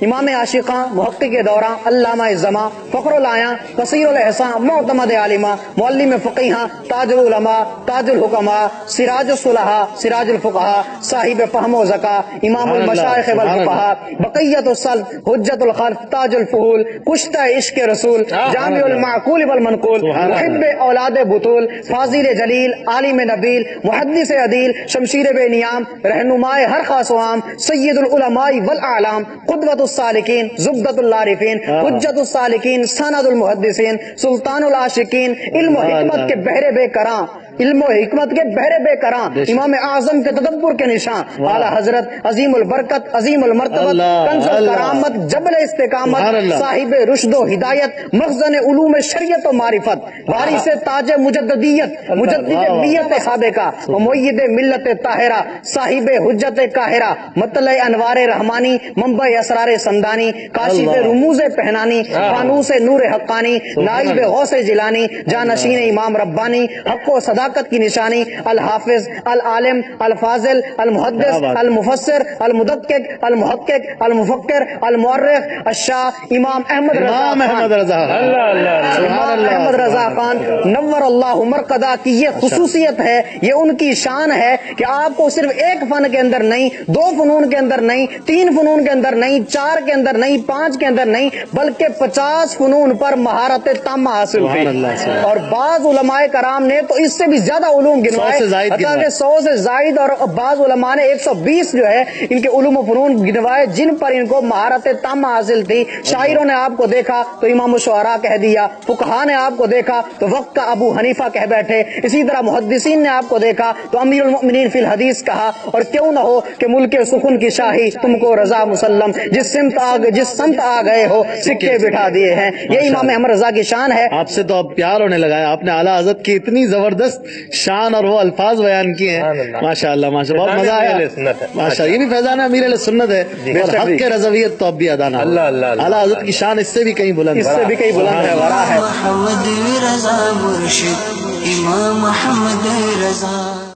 امام عاشقاں، محقق دوراں، علامہ زماں، فخر العیاں، قصیر الاحساں، معتمد عالمہ، معلم فقیہاں، تاج العلماء، تاج الحکماء، سراج الصلحاء، سراج الفقہاء، صاحب فہم و ذکا، امام المشائخ والفقہاء، بقیت السلف، حجت الخلف، تاج الفہول، کشتہ عشق رسول، جامع المعقول والمنقول، محب اولاد بطول، فاضل جلیل، عالم نبیل، محدث عدیل، شمشیر بے نیام، رہنمائے ہر خاص و عام، سید العلماء والاعلام، قدوۃ السالکین، زبدۃ العارفین، حجت السالکین، سند المحدثین، سلطان العاشقین، علم و حکمت کے بحر بے کراں، علم و حکمت کے بحر بے کراں، امام اعظم کے تدبر کے نشان، اعلیٰ حضرت عظیم البرکت، عظیم المرتبت، کنز الکرامت، جبل استقامت، صاحب رشد و ہدایت، مخزن علوم شریعت و معرفت، وارث تاج مجددیت، مجدد بیت سابقہ و مؤید ملت طاہرہ، صاحب حجت قاہرہ، مطلع انوار رحمانی، منبع اسرار سمدانی، کاشف رموز پہنانی، فانوس نور حقانی، نائب غوث جیلانی، جانشین امام ربانی، حق و صداقت کی نشانی، الحافظ، العالم، الفاضل، المحدث، المفسر، المدقق، المحقق، المفکر، المؤرخ، الشاہ امام احمد رضا خان نور اللہ مرقدہ کی یہ خصوصیت ہے، یہ ان کی شان ہے کہ آپ کو صرف ایک فن کے اندر نہیں، دو فنون کے اندر نہیں، تین فنون کے اندر نہیں، چار کے اندر نہیں، پانچ کے اندر نہیں، بلکہ 50 فنون پر مہارت تامہ حاصل کی، اور بعض علماء کرام نے تو اس سے بھی زیادہ علوم گنوائے، 100 سے زائد، اور بعض علماء نے 120 جو ہے ان کے علوم و فنون گنوائے جن پر ان کو مہارت تامہ حاصل تھی۔ شاعروں نے آپ کو دیکھا تو امام الشعراء کہہ دیا، فقہاء نے آپ کو دیکھا تو وقت کا ابو حنیفہ کہہ بیٹھے، اسی طرح محدثین نے آپ کو دیکھا تو امیر المؤمنین فی الحدیث کہا، اور کیوں نہ ہو کہ ملک سخن کی شاہی تم کو رضا مسلم، جس سمت آ گئے ہو سکے بٹھا دیے ہیں، یہ امام احمد رضا کی شان ہے۔ آپ سے تو اب پیار ہونے لگا ہے، آپ نے اعلیٰ حضرت کی اتنی زبردست شان اور وہ الفاظ بیان کیے ہیں، ماشاءاللہ ماشاءاللہ، بہت مزہ آیا، ماشاءاللہ، یہ بھی فیضان امیر علیہ سنت ہے، اور حق کے رضویت تو اب بھی ادا نہ ہو، اعلیٰ حضرت کی شان اس سے بھی کہیں بلند ہے، ورا ہے۔ محمد رضا مرشد امام محمد رضا۔